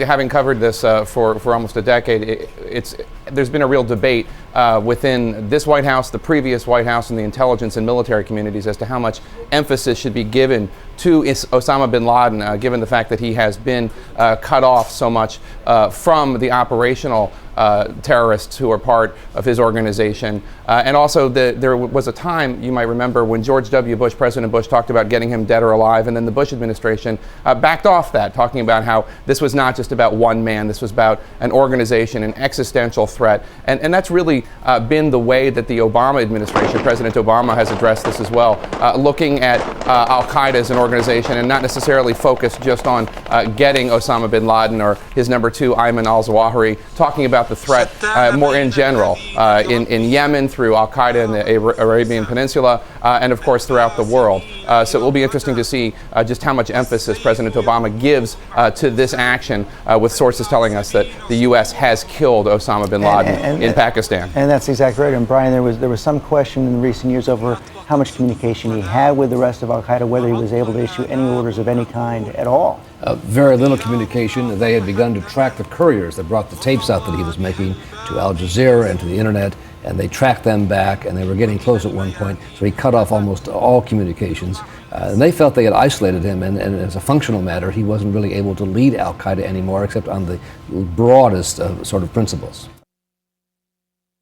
having covered this for almost a decade, there's been a real debate within this White House, the previous White House, and the intelligence and military communities as to how much emphasis should be given to Osama bin Laden, given the fact that he has been cut off so much from the operational terrorists who are part of his organization. And also there was a time, you might remember, when George W. Bush, President Bush, talked about getting him dead or alive, and then the Bush administration backed off that, talking about how this was not just about one man, this was about an organization, an existential threat. And that's really been the way that the Obama administration, President Obama, has addressed this as well, looking at al-Qaeda as an organization and not necessarily focused just on getting Osama bin Laden or his number two, Ayman al-Zawahiri, talking about the threat more in general in Yemen, through al-Qaeda in the Arabian Peninsula, and of course throughout the world. So it will be interesting to see just how much emphasis President Obama gives to this action, with sources telling us that the U.S. has killed Osama bin Laden in Pakistan. And that's exactly right. And Brian, there was some question in recent years over how much communication he had with the rest of al-Qaeda, whether he was able to issue any orders of any kind at all. Very little communication. They had begun to track the couriers that brought the tapes out that he was making to Al Jazeera and to the internet, and they tracked them back, and they were getting close at one point, so he cut off almost all communications. And they felt they had isolated him, and as a functional matter, he wasn't really able to lead al-Qaeda anymore, except on the broadest sort of principles.